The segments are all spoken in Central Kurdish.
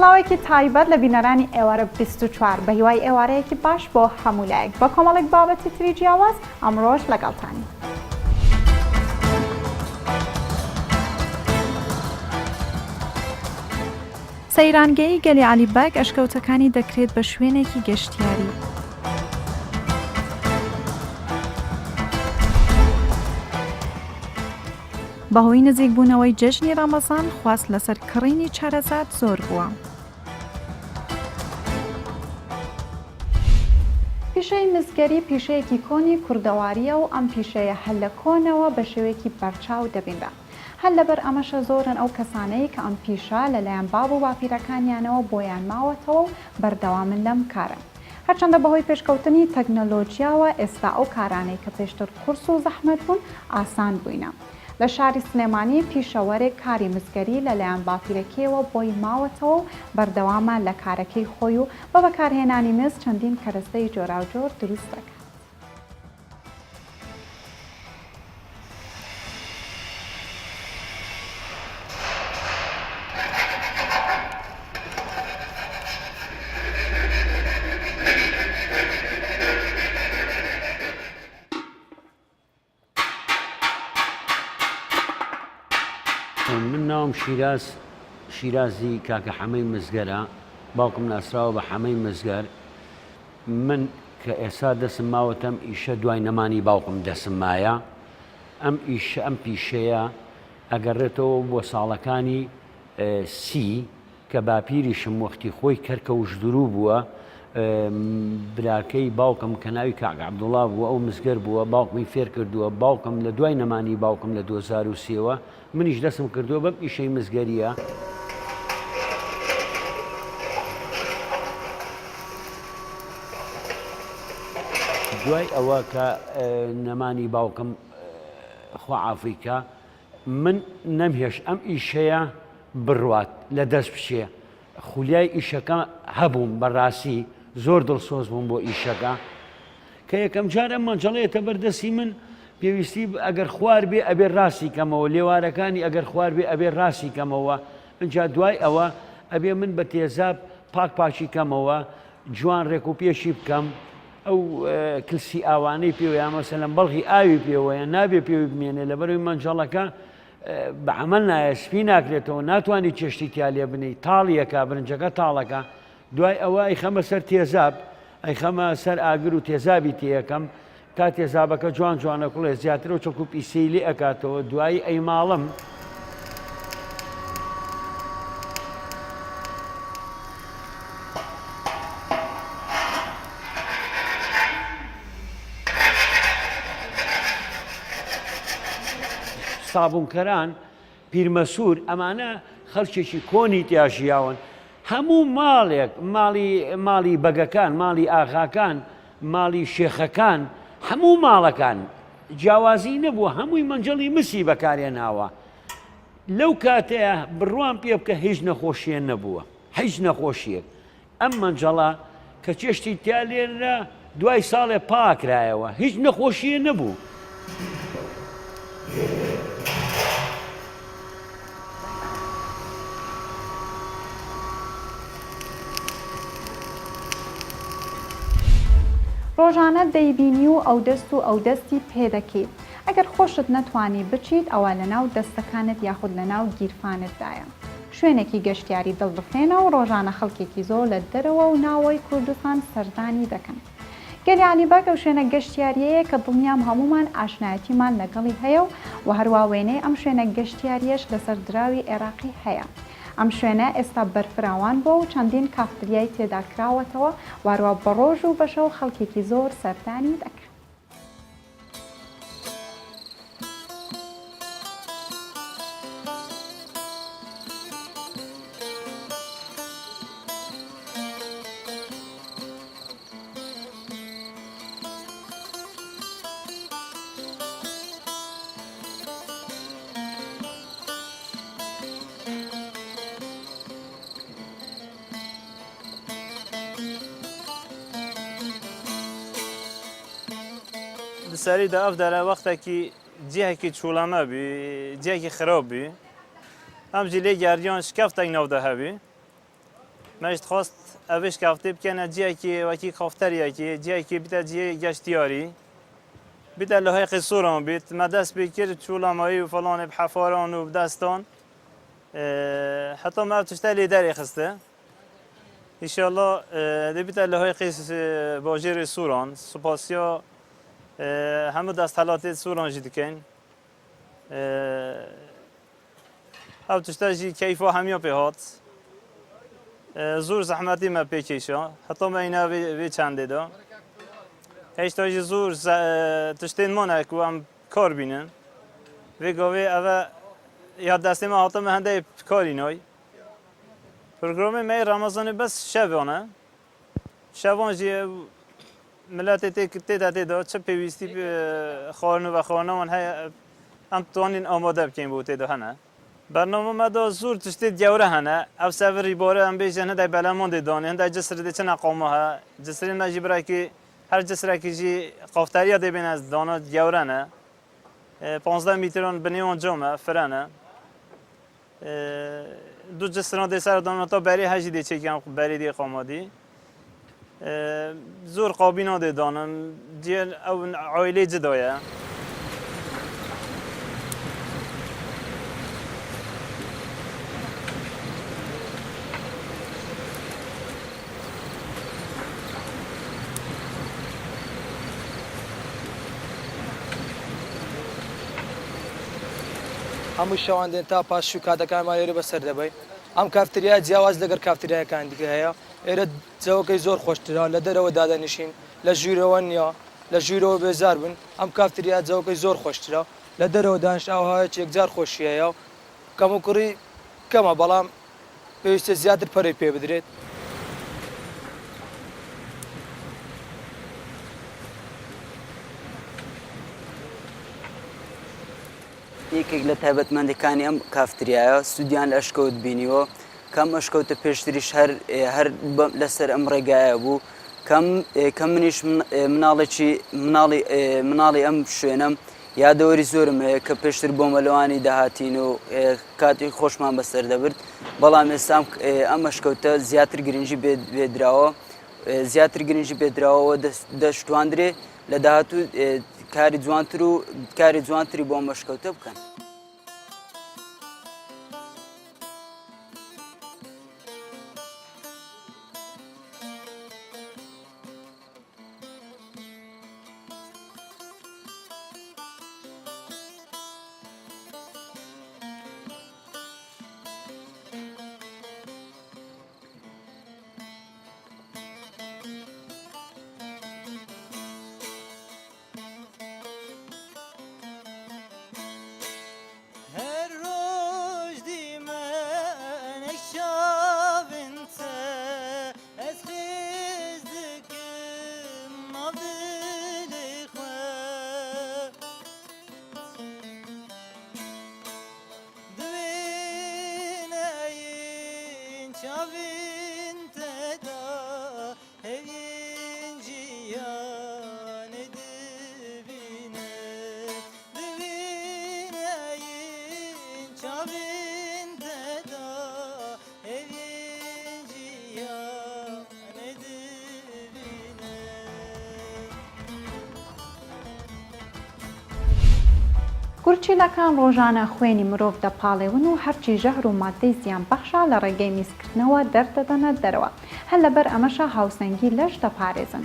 سەڵاوێکی تایبەت لە بینەرانی ئێوارە 24 بە هیوای ئێوارەیەکی باش بۆ هەموو لایەک بە کۆمەڵێک بابەتی تری جیاواز ئەمڕۆژ لەگەڵتانی. سەیرانگەیی گەلی عەلیبەگ ئەشکەوتەکانی دەکرێت بە شوێنێکی گەشتیاری. بەهۆی نزیکبوونەوەی جەژنی ڕەمەزان خواست لەسەر کڕینی چارەزات زۆر بووە. پیشەی مزگەری پیشەیەکی کۆنی کوردەواریە و ئەم پیشەیە هەل لە کۆنەوە بە شێوەیەکی بەرچاو دەبینرا. هەل لەبەر ئەمەشە زۆرن ئەو کەسانەی کە ئەم پیشە لەلایەن باب و باپیرەکانیانەوە بۆیان ماوەتەوە و بەردەوامن لەم کارە. هەرچەندە بەهۆی پێشکەوتنی تەکنەلۆجیاوە ئێستا ئەو کارانەی کە پێشتر قورس و زەحمەت بوون ئاسان بووینە. لە شاری سلێمانی پیشەوەرێک کاری مزگەری لەلایەن باپیرەکەیەوە بۆی ماوەتەوە و بەردەوامە لە کارەکەی خۆی و بە بەکارهێنانی مێز چەندین کەرەستەی جۆراوجۆر دروست دەکات. من ناوم شیرازی کاکە حەمەی مزگەرە، باوکم ناسراوە بە حەمەی مزگەر. من کە ئێستا دەسم ماوەتەم ئیشە دوای نەمانی باوکم دەسم مایە. ئەم پیشەیە ئەگەڕێتەوە بۆ ساڵەکانی سی کە باپیریشم وەختی خۆی کەرکەوش دروو بووە. براکەی باوکم کە ناوی کاک عەبدوڵڵا بووە ئەو مزگەر بووە، باوکمی فێر کردووە. باوکم لە دوای نەمانی باوکم لە 2003ەوە منیش دەسم کردووە بەم ئیشەی مزگەریە. دوای ئەوە کە نەمانی باوکم خوا عافیکە من نەمهێش ئەم ئیشەیە بڕوات لە دەست بچێ. خولیای ئیشەکە هەبووم بەڕاستی زۆر دڵسۆز بووم بۆ ئیشەکە کە یەکەم جار ئەم مەنجەڵەیەتە بەردەستی من پێویستی ئەگەر خوار بێ ئەبێ ڕاستی کەمەوە، لێوارەکانی ئەگەر خوار بێ ئەبێ ڕاستی کەمەوە. ئەجا دوای ئەوە ئەبێ من بە تێزاب پاکی کەمەوە، جوان ڕێک و پێشی بکەم. ئەو کلسی ئاوانەی پێوە یا مەسەلەن بەڵغی ئاوی پێوەیە نابێ پێوی بمێنێ لەبەرەوەی مەنجەڵەکە بە عەمەل نایە، سپی ناکرێتەوە، ناتوانانی چێشتی تیا لێ بنی، تاڵیەکە برنجەکە تاڵەکە. دوای ئەوە ئەیخەمە سەر تێزاب، ئەیخەمە سەر ئاگر و تێزابی تێیەکەم. تا تێزابەکە جوان جوانە کوڵێ زیاترەوە چەکو پیسەی لێ ئەکاتەوە. دوایی ئەیماڵم سابوونکەران، پیرمەسوور، ئەمانە خەڵکێکی کۆنی تیاژیاون. هەموو ماڵێک، ماڵی بەگەکان، ماڵی ئاغاکان، ماڵی شێخەکان، هەموو ماڵەکان جیاوازی نەبووە، هەمووی مەنجەڵی مسی بەکارهێناوە. لەو کاتەیە بڕوان پێ بکە هیچ نەخۆشیە نەبووە، هیچ نەخۆشیەک. ئەم مەنجەڵە کە چێشتی تیا لێرە دوای ساڵێ پاکرایەوە، هیچ نەخۆشیە نەبوو. ڕۆژانە دەیبینی و ئەو دەست و ئەو دەستی پێدەکەیت. ئەگەر خۆشت نەتوانی بچیت ئەوە لەناو دەستەکانت یاخود لەناو گیرفانتدایە. شوێنێکی گەشتیاری دڵبخێنە و ڕۆژانە خەڵکێکی زۆر لە دەرەوە و ناوەی کوردستان سەردانی دەکەن. گەلی عەلیبەگ ئەو شوێنە گەشتیاریەیە کە دڵنیام هەمومان ئاشنایەتیمان لەگەڵی هەیە و هەروە وێنەی ئەم شوێنە گەشتیاریەش لەسەر دراوی عێراقی هەیە. ئەم شوێنە ئێستا بەرفراوان بووە و چەندین کافتریای تێدا کراوەتەوە، واروە بە ڕۆژ و بەشەو خەڵکێکی زۆر سەردانی دەکەن. سەریدا ئەف دەرە وەختێکی جێهێکی چوڵەمە بی، جێکی خراپ بی، ئەم جی لێ گاردیۆن شکەفتێک نەودە هەبی، مەشت خواست ئەوش کافتێ بکەنە جیایکی وەکی خافتەریەکی جیایکی بتە جیێ گەشتیاری بتە لە هەیقی سووران بیت مە دەست پێ کرد چوڵامایی و فەڵانێ حەفاران و بدەستان حتا مە تشتە لێ دەرێ خستە ئیشەڵڵا دەبیتە لە هەیقی باژێری سووران سوپاسیا هەموو دەست هەڵاتێت سوورانژی دکەین ئەو تشتەژی کەیفا هەمیە پێ هات زۆر زەحمەتی مە پێکێشە هەتا مەینە وێ چەندێدا هێشتاژی زۆر تشتێن مانەک و ئەم کار بینن وێ گاوێ ئەوە یا دەستێ مە هاتەمە هەندێک کارینۆی پرۆگرامê me Ramazanê bes şevan e şevan jî miletê tê da çi pêwîstî xwarin û vexwarina wan heye em ditonin amade bikin bo tê de hene bername me da zûr tiştê gewre hene ev sevirî bare em bêjin hindê belemandê danê hindê cisrê dê çi neqama he cisrên me jî birekî her cisrekî jî qafteriya dê bên ez dana gewre ne 15 mîtran binê wan cam e firen e دو جسران دی سر دانم تا بری هجی دی چکم بری دی قامادی زور قابینا دی دانم دیل او عائله جدایه هەموو شەوانێن تا پاشوو کاتەکانمان لێرە بەسەر دەبین ئەم کافتریا جیاواز لەگەر کافتریاکان دیکە هەیە ئێرە جەوەکەی زۆر خۆشترا لە دەرەوە دادەنیشین لە ژوورەوە نییە لە ژوورەوە بێزار بن ئەم کافتریا جەوەکەی زۆر خۆشترا لە دەرەوە دانیشتاوهایە یەکجار خۆشی هەیە و کەم و کوڕی کەمە بەڵام پێویستە زیاتر پەرەی پێ بدرێت یەکێک لە تایبەتمەندەکانی ئەم کافتریایە سوودیان لە ئەشکەوت بینیوە کەم ئەشکەوتە پێشتریش هەر لەسەر ئەم ڕێگایە بوو کەم منیش مناڵی ئەم شوێنەم یادەوەری زۆرم هەیە کە پێشتر بۆ مەلەوانی داهاتین و کاتی خۆشمان بەسەر دەبرد بەڵام ئێستا ئەم ئەشکەوتە زیاتر گرنگی بێدراوەوە دەشتواندرێ لە داهاتوو کاری جوانتری بۆ مەشکەوتە بکەن. گورچیلەکان ڕۆژانە خوێنی مرۆڤ دەپاڵێون و هەرچی ژەهر و مادەی زیان بەخشە لە ڕێگەی میزکردنەوە دەردەدەنە دەرەوە هەر لەبەر ئەمەشە هاوسەنگی لەش دەپارێزن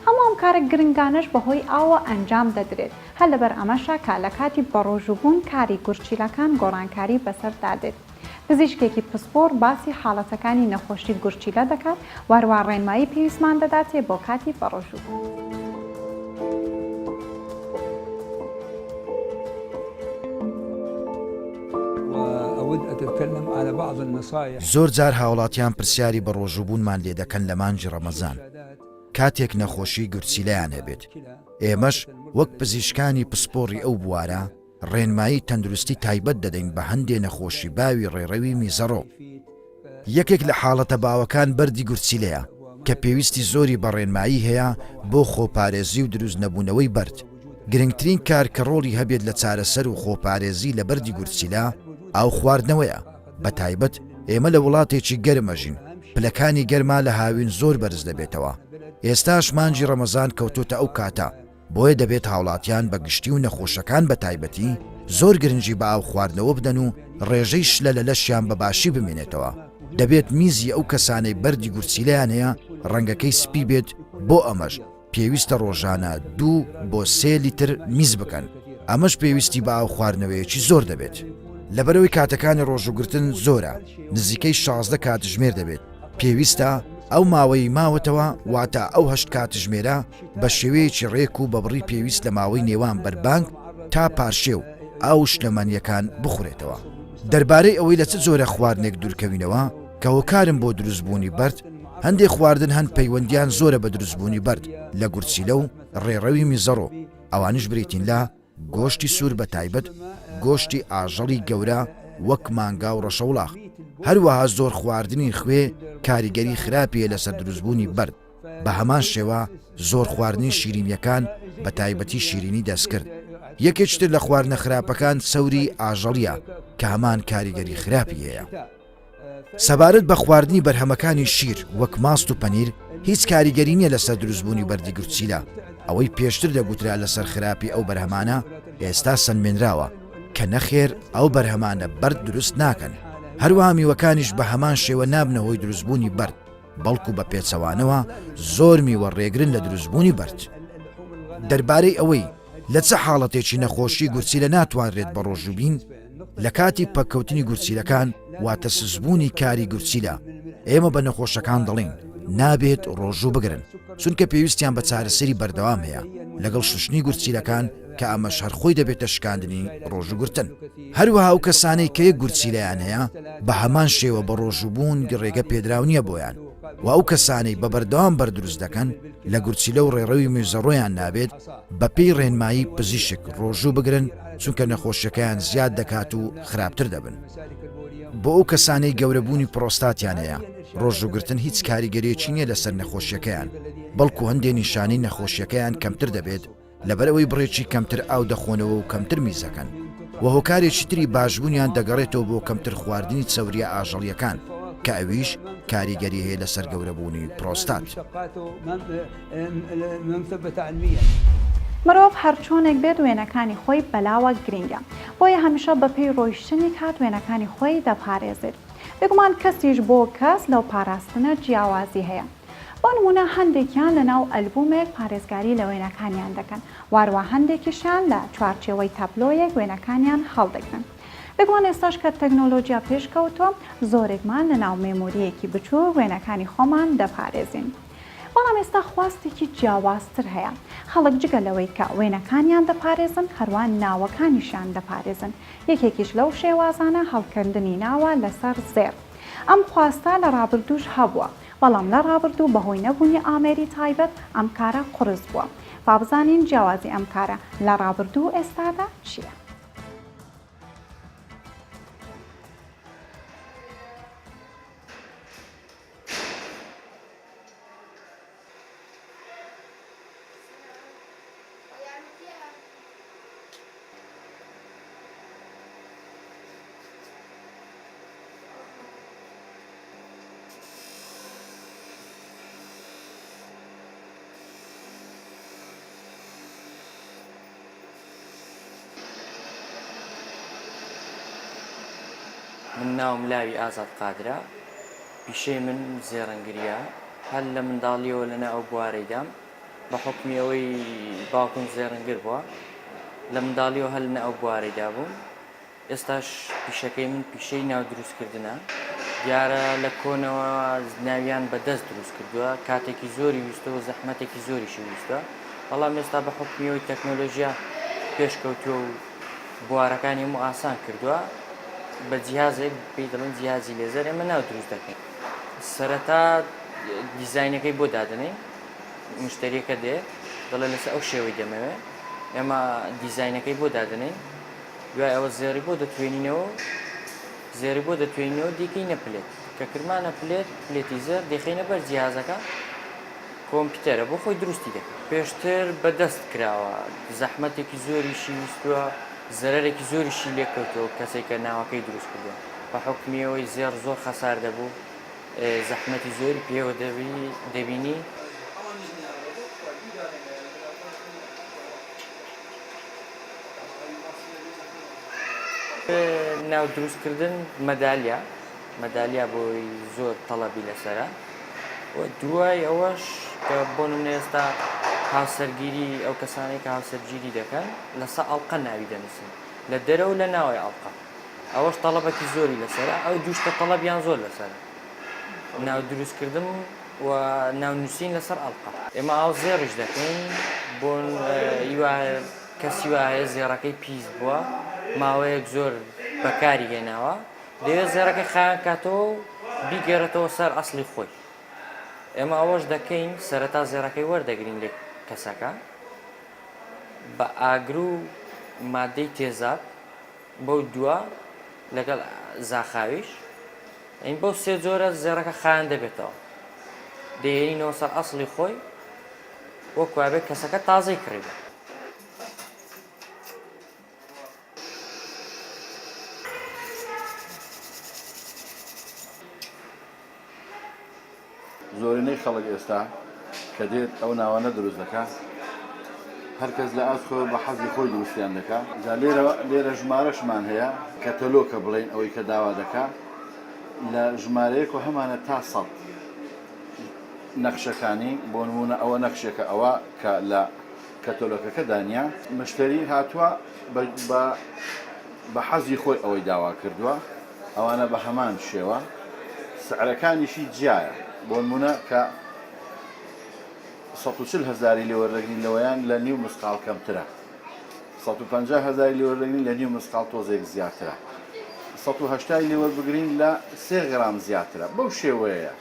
هەموو ئەم کارە گرنگانش بەهۆی ئاوە ئەنجام دەدرێت هەر لەبەر ئەمەشە کە لە کاتی بەڕۆژوبوون کاری گورچیلەکان گۆڕانکاری بەسەردادێت پزیشکێکی پسپۆر باسی حاڵەتەکانی نەخۆشی گورچیلە دەکات وارووا ڕێنمایی پێویستمان دەداتێ بۆ کاتی بەڕۆژوبوون. زۆر جار هاوڵاتیان پرسیاری بە ڕۆژوبوونمان لێ دەکەن لە مانجی ڕەمەزان کاتێک نەخۆشی گورچیلەیان هەبێت ئێمەش وەک پزیشکانی پسپۆڕی ئەو بوارە ڕێنمایی تەندروستی تایبەت دەدەین بە هەندێ نەخۆشی باوی ڕێڕەوی میزەڕۆ یەکێک لە حاڵەتە باوەکان بەردی گورچیلەیە کە پێویستی زۆری بە ڕێنمایی هەیە بۆ خۆپارێزی و دروست نەبوونەوەی بەرد گرنگترین کار کە ڕۆڵی هەبێت لە چارەسەر و خۆپارێزی لە بەردی گورچیلە ئاو خواردنەوەیە بە تایبەت ئێمە لە وڵاتێکی گەرمەژین پلەکانی گەرما لە هاوین زۆر بەرز دەبێتەوە. ئێستاش مانجی ڕەمەزان کەوتوتە ئەو کاتە، بۆیە دەبێت هاوڵاتیان بە گشتی و نەخۆشەکان بە تایبەتی زۆر گرنگی بە ئاو خواردنەوە بدەن و ڕێژەی شلە لە لەشیان بە باشی بمێنێتەوە. دەبێت میزی ئەو کەسانەی بەردی گورچیلەیان هەیە ڕەنگەکەی سپی بێت، بۆ ئەمەش پێویستە ڕۆژانە 2 بۆ 3 لیتر میز بکەن. ئەمەش پێویستی بە ئاو خواردنەوەیەکی زۆر دەبێت. لەبەرەوەی کاتەکانی ڕۆژووگرتن زۆرە، نزیکەی 16 کاتژمێر دەبێت. پێویستە ئەو ماوەی ماوەتەوە واتە ئەو 8 کاتژمێرە بە شێوەیەکی ڕێک و بەبڕی پێویست لە ماوەی نێوان بەربانگ تا پارشێ و ئاو شلەمانیەکان بخورێتەوە. دەربارەی ئەوەی لە چ جۆرە خواردنێک دوورکەوینەوە کە هۆکارم بۆ دروستبوونی بەرد، هەندێک خواردن هەند پەیوەندیان زۆرە بە دروستبوونی بەرد لە گورچیلە و ڕێڕەوی میزەڕۆ. ئەوانش بریتین لە گۆشتی سوور بە تایبەت، گۆشتی ئاژەڵی گەورە وەک مانگا و ڕەشەوڵاخ. هەروەها زۆر خواردنی خوێ کاریگەری خراپیە لەسەر دروستبوونی بەرد. بە هەمان شێوە زۆر خواردنی شیرینیەکان بە تایبەتی شیرینی دەستکرد. یەکێکتر لە خواردنە خراپەکان سەوری ئاژەڵیە کە هەمان کاریگەری خراپی هەیە. سەبارەت بە خواردنی بەرهەمەکانی شیر وەک ماست و پەنیر هیچ کاریگەری نییە لەسەر دروستبوونی بەردی گورچیلە. ئەوەی پێشتر دەگوترا لەسەر خراپی ئەو بەرهەمانە ئێستا سنمێنراوە کە نەخێر ئەو بەرهەمانە بەرد دروست ناکەن. هەروەها میوەکانیش بە هەمان شێوە نابنەوەی دروستبوونی بەرد، بەڵکو بە پێچەوانەوە زۆر میوە ڕێگرن لە دروستبوونی بەرد. دەربارەی ئەوەی لە چه حاڵەتێکی نەخۆشی گورچیلە ناتوانرێت بە ڕۆژوبین، لە کاتی پەککەوتنی گورچیلەکان واتە سزبوونی کاری گورچیلە، ئێمە بە نەخۆشەکان دەڵێن نابێت ڕۆژوو بگرن، چونکە پێویستیان بە چارەسەری بەردەوام هەیە لەگەڵ شوشتنی گورچیلەکان کە ئەمەش هەرخۆی دەبێتە شکاندنی ڕۆژووگرتن. هەروەها ئەو کەسانەی کە یەک گورچیلەیان هەیە بە هەمان شێوە بە ڕۆژووبوون ڕێگە پێدراو نییە بۆیان، و ئەو کەسانەی بە بەردەوام بەردروست دەکەن لە گورچیلە و ڕێڕەوی میزەڕۆیان نابێت بە پێی ڕێنمایی پزیشک ڕۆژوو بگرن، چونکە نەخۆشیەکەیان زیاد دەکات و خراپتر دەبن. بۆ ئەو کەسانەی گەورەبوونی پرۆستاتیان هەیە ڕۆژووگرتن هیچ کاریگەریەکی نییە لەسەر نەخۆشیەکەیان، بەڵکو هەندێک نیشانەی نەخۆشیەکەیان کەمتر دەبێت لەبەرەوەی بڕێکی کەمتر ئاو دەخۆنەوە و کەمتر میزەکەن، و هۆکارێکی تری باشبوونیان دەگەڕێتەوە بۆ کەمتر خواردنی چەوریە ئاژەڵیەکان کە ئەویش کاریگەری هەیە لەسەر گەورەبوونی پرۆستات. مرۆڤ هەرچۆنێک بێت وێنەکانی خۆی بەلاوە گرینگە، بۆیە هەمیشە بەپێی ڕۆیشتنی کات وێنەکانی خۆی دەپارێزێت. بێگومان کەسیش بۆ کەس لەو پاراستنە جیاوازی هەیە. بۆ نمونە هەندێکیان لەناو ئەلبومێک پارێزگاری لە وێنەکانیان دەکەن، واروە هەندێکیشیان لە چوارچێوەی تەبلۆیەک وێنەکانیان هەڵدەگرن. بێگومان ئێستاش کە تەکنۆلۆژیا پێشکەوتۆ زۆرێکمان لەناو مێمۆریەکی بچوو وێنەکانی خۆمان دەپارێزین. بەڵام ئێستا خواستێکی جیاوازتر هەیە. خەڵک جگە لەوەی کە وێنەکانیان دەپارێزن هەروان ناوەکانیشان دەپارێزن. یەکێکیش لەو شێوازانە هەڵکردنی ناوە لەسەر زێر. ئەم خواستە لە ڕابردووش هەبووە، بەڵام لە ڕابردوو بەهۆی نەبوونی ئامێری تایبەت ئەم کارە قورس بووە. با بزانین جیاوازی ئەم کارە لە ڕابردوو ئێستادا چییە؟ من ناوم لاوی ئازاد قادرە، پیشەی من زێڕەنگریە، هەر لە منداڵیەوە لەنە ئەو بوارەیدام بە حکمی ئەوەی باوکم زێڕەنگر بووە، لە منداڵیەوە هەر لەنە ئەو بوارەیدا بووم. ئێستاش پیشەکەی من پیشەی ناو دروستکردنە، دیارە لە کۆنەوە ناویان بەدەست دروست کردووە، کاتێکی زۆری ویستەوە زەحمەتێکی زۆریشی ویستە، بەڵام ئێستا بە حکمی ئەوەی تەکنۆلۆژیا پێشکەوتووە و بوارەکانی هەموو ئاسان کردووە، بە جیهازێک پێی دەڵێن جیهازی لێزەر ئێمە ناو دروست دەکەین. سەرەتا دیزاینەکەی بۆ دادنین، مشتریەکە دێ دەڵێ لەسەر ئەو شێوەی دەمەوێت، ئێمە دیزاینەکەی بۆ دادنین، دوای ئەوە زێری بۆ دەتوێنینەوە دیکەینە پلێت، کە کرمانە پلێتی زەر دەخینە بەر جیهازەکە، کۆمپیوتەرە بۆ خۆی دروستی دەکەن. پێشتر بەدەست کراوە، زەحمەتێکی زۆریشی ویستووە، زەرێکی زۆریشی لێکەوتەوە کەسێک کە ناوەکەی دروست کردووە، بە حکمی ئەوەی زێر زۆر خەسار دەبوو، زەحمەتی زۆری پێوە دەبینی ناو دروستکردن مەدالیا بۆی زۆر تەڵەبی لەسەرە و دوای ئەوەش کە بۆ نمونە ئێستا هاوسەرگیری ئەو کەسانەی کە هاوسەرگیری دەکەن لەسەر ئەڵقە ناوی دەنووسن لە دەرەوە لە ناوی ئەڵقە ئەوەش تەڵەبێکی زۆری لەسەرە ئەو دووشتە تەڵەبیان زۆر لەسەرە ناو دروستکردن و ناونووسین لەسەر ئەڵقە ئێمە ئاو زێڕیش دەکەین بۆ کەسی وایە زێڕەکەی پیس بووە ماوەیەک زۆر بەکاری هێناوە دەوێت زێڕەکەی خایان کاتەوە و بیگەڕێتەوە سەر ئەسڵی خۆی ئێمە ئەوەش دەکەین سەرەتا زێڕەکەی وەردەگرین لێ کەسەکە بە ئاگر و مادەی تێزاب بەو دووە لەگەڵ زاخاویش ئەین بەو سێ جۆرە زێڕەکە خایان دەبێتەوە دەهێنینەوە سەر ئەسڵی خۆی وەکوابێت کەسەکە تازەی کڕیبێت زۆرینەی خەڵک ئێستا کە دێت ئەو ناوانە دروست دەکات هەرکەس لە ئاسخۆ بە حەزی خۆی دروستیان دەکات جا لێرە ژمارەشمان هەیە کە تەلۆکە بڵێن ئەوەی کە داوا دەکات لە ژمارەیەک و هەمانە تا سەد نەخشەکانی بۆ نمونە ئەوە نەخشێکە ئەوە کە لە کەتۆلۆکەکە دانیا مشتری هاتووە بە حەزی خۆی ئەوەی داوا کردووە ئەوانە بە هەمان شێوە سعرەکانیشی جیایە بۆ نمونە کە 140,000 لێوەردەگرین لەوەیان لە نیو مسقال کەمترە 150,000 لێوەردەگرین لە نیو مسقال تۆزێک زیاترە 180 لێوەربگرین لە 3 غرام زیاترە بەو شێوەیە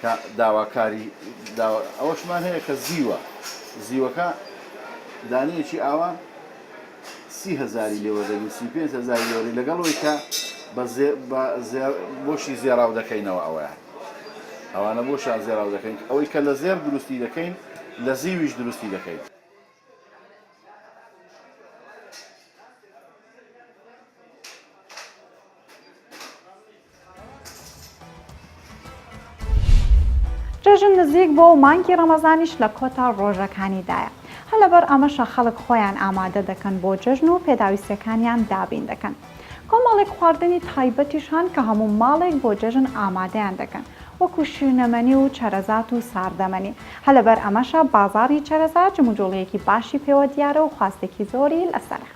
کە داواکاری ئەوەشمان هەیە کە زیوەکە دانەیەکی ئاوا 30,000 لێوەردەگرین 35,000 لێوەردەگرین لەگەڵەوەی کە بۆشی زێراو دەکەینەوە ئەوەیە ئەوانە بۆ شان زێراو دەکەین ئەوەی کە لە زێر دروستی دەکەین لە زیویش دروستی دەکەین جەژن نزیک بۆ مانگی ڕەمەزانیش لە کۆتا ڕۆژەکانیدایە هە لەبەر ئەمەشە خەڵک خۆیان ئامادە دەکەن بۆ جەژن و پێداویستەکانیان دابین دەکەن کۆمەڵێک خواردنی تایبەتیش هەن کە هەموو ماڵێک بۆ جەژن ئامادەیان دەکەن وەکو شیرنەمەنی و چەرەزات و ساردەمەنی هە لەبەر ئەمەشە بازاڕی چەرەزات جموجۆڵەیەکی باشی پێوە دیارە و خواستێکی زۆری لەسەرە.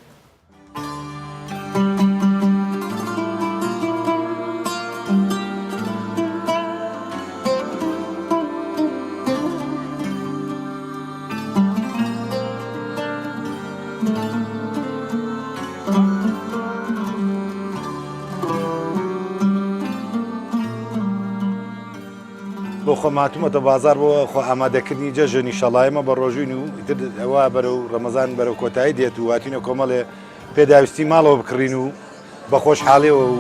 بۆ خۆم هاتوومەتە بازار بۆ خۆ ئامادەکردنی جەژنی شەڵایمە بە ڕۆژوین و ئەوە بەرەو ڕەمەزان بەرەو کۆتایی دێت و هاتینە کۆمەڵێ پێداویستی ماڵەوە بکڕین و بە خۆشحاڵیەوە و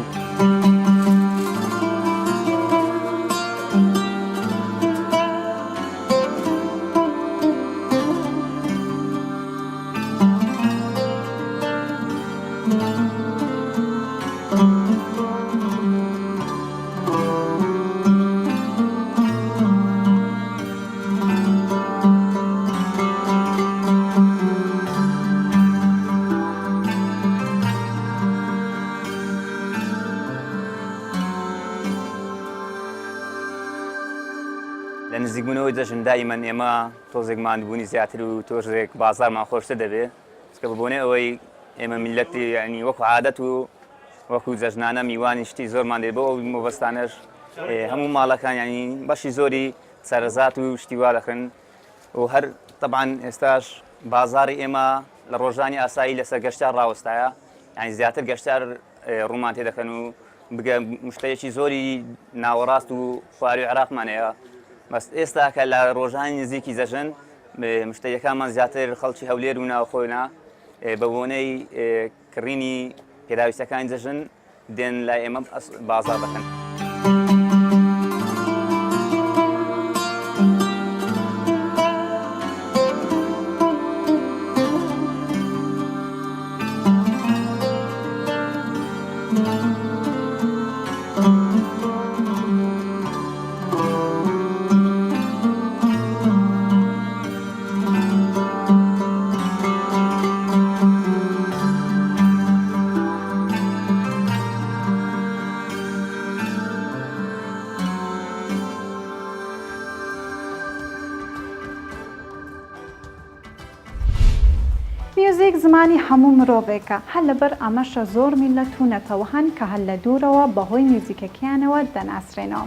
لە نزیکبوونەوەی جەژن دایمەن ئێمە تۆزێک ماندبوونی زیاتر و تۆژێک بازارمان خۆشتر دەبێت چکە ببوونێ ئەوەی ئێمە میلەتی ینی وەکو عادەت و وەکو جەژنانە میوانی شتی زۆرمان دێت بۆ ئەو مەبەستانەش هەموو ماڵەکان ینی بەشی زۆری سەرەزات و شتی وا دەکەن و هەر طبعاً ئێستاش بازاری ئێمە لە ڕۆژانی ئاسایی لەسەر گەشتار ڕاوەستایە ینی زیاتر گەشتار ڕوومان تێ دەکەن و بگە مشتەیەکی زۆری ناوەڕاست و خواری عێراقمانەیە بەس ئێستا کە لە ڕۆژانی نزیکی جەژن مشتەیەکانمان زیاتر خەڵکی هەولێر و ناوخۆینا بە بۆنەی کڕینی پێداویستەکانی جەژن دێن لای ئێمە بازار دەکەن. میوزیک زمانی هەموو مرۆڤێکە هەر لەبەر ئەمەشە زۆر میلەت و نەتەوەهان کە هەر لە دوورەوە بەهۆی میوزیکەکیانەوە دەناسرێنەوە.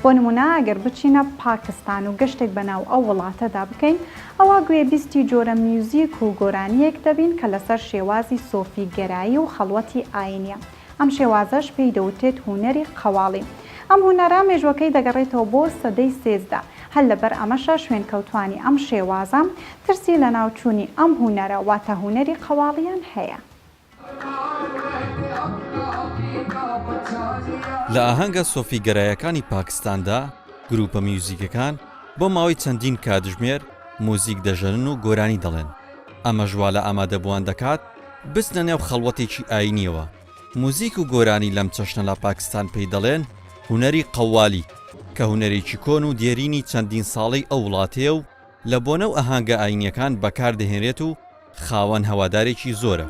بۆ نمونە ئەگەر بچینە پاکستان و گەشتێک بەناو ئەو وڵاتەدا بکەین ئەوە گوێبیستی جۆرە میوزیک و گۆرانیەک دەبین کە لەسەر شێوازی سۆفیگەرایی و خەڵوەتی ئاینیە. ئەم شێوازەش پێی دەوترێت هونەری قەواڵی. ئەم هونەرە مێژوەکەی دەگەڕێتەوە بۆ سەدەی 13 هەر لەبەر ئەمەشە شوێنکەوتوانی ئەم شێوازە ترسی لە ناوچوونی ئەم هونەرە واتە هونەری قەواڵیان هەیە. لە ئاهەنگە سۆفیگەرایەکانی پاکستاندا گروپە میوزیکەکان بۆ ماوەی چەندین کاتژمێر موزیک دەژەنن و گۆرانی دەڵێن. ئەمە ژوا لە ئامادەبووان دەکات بچنە نێو خەڵوەتێکی ئاینیەوە. موزیک و گۆرانی لەم چەشنە لە پاکستان پێی دەڵێن هونەری قەوالی کە هونەرێکی کۆن و دێرینی چەندین ساڵەی ئەو وڵاتەیە و لە بۆنەو ئەهانگە ئاینیەکان بەکاردەهێنرێت و خاوەن هەوادارێکی زۆرە.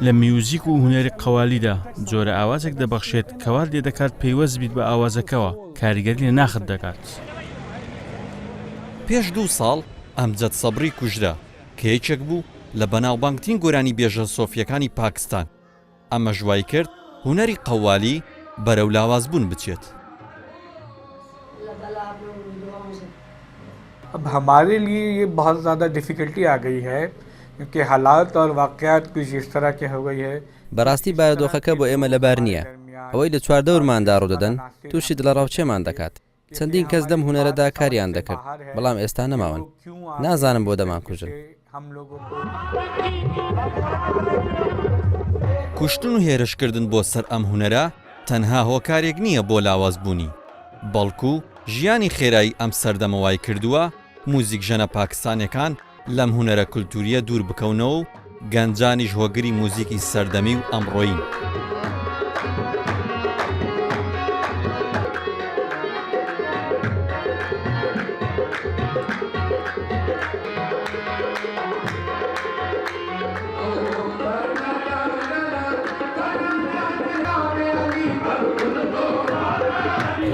لە میوزیک و هونەری قەوالیدا جۆرە ئاوازێک دەبەخشێت کەوا لێ دەکات پەیوەست بیت بە ئاوازەکەوە کاریگەری لە ناخت دەکات. پێش 2 ساڵ ئەمجەد سەبری کوژرا کە یەکێک بوو لە بەناوبانگترین گۆرانی بێژە سۆفیەکانی پاکستان. ئەمە ژوای کرد هونەری قەوالی بەرەو لاوازبوون بچێت. अब हमारे लिए ये बहुत ज़्यादा डिफ़िकल्टी आ गई है क्योंकि हालात और वाक़यात कुछ इस तरह के हो गई है. بەڕاستی بارودۆخەکە بۆ ئێمە لەبار نییە. ئەوەی لە چواردەورماندا ڕوودەدەن تووشی لە ڕاوچێمان دەکات. چەندین کەس دەم هونەرەدا کاریان دەکرد بەڵام ئێستا نەماون. نازانم بۆ دەمان کوژن. کوشتن و هێرشکردن بۆ سەر ئەم هونەرە تەنها هۆکارێک نییە بۆ لاوازبوونی بەڵکو ژیانی خێرایی ئەم سەردەمەوای کردووە موزیک ژەنە پاکستانیەکان لەم هونەرە کولتوریە دوور بکەونەوە و گەنجانیش هۆگری موزیکی سەردەمی و ئەمڕۆین.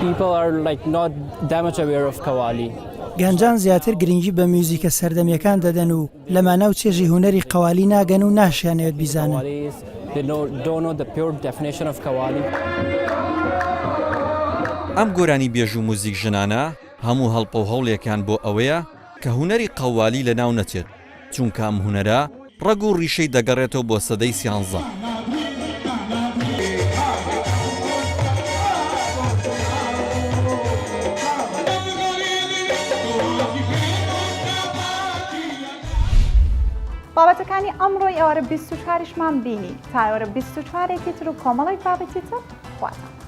People are like not that much aware of Qawwali. گەنجان زیاتر گرنگی بە میوزیکە سەردەمیەکان دەدەن و لە ماناو چێژی هونەری قەوالی ناگەن و ناشیانەوێت بیزانن. ئەم گۆرانی بێژ و موزیک ژنانە هەموو هەڵپە و هەوڵێکیان بۆ ئەوەیە کە هونەری قەوالی لە ناو نەچێت چونکە ئەم هونەرە ڕەگ و ڕیشەی دەگەڕێتەوە بۆ سەدەی 13. بابەتەکانی ئەمڕۆی ئێوارە 24مان بینی تا ئێوارە 24ێکی تر و کۆمەڵێک بابەتی تر خواتە.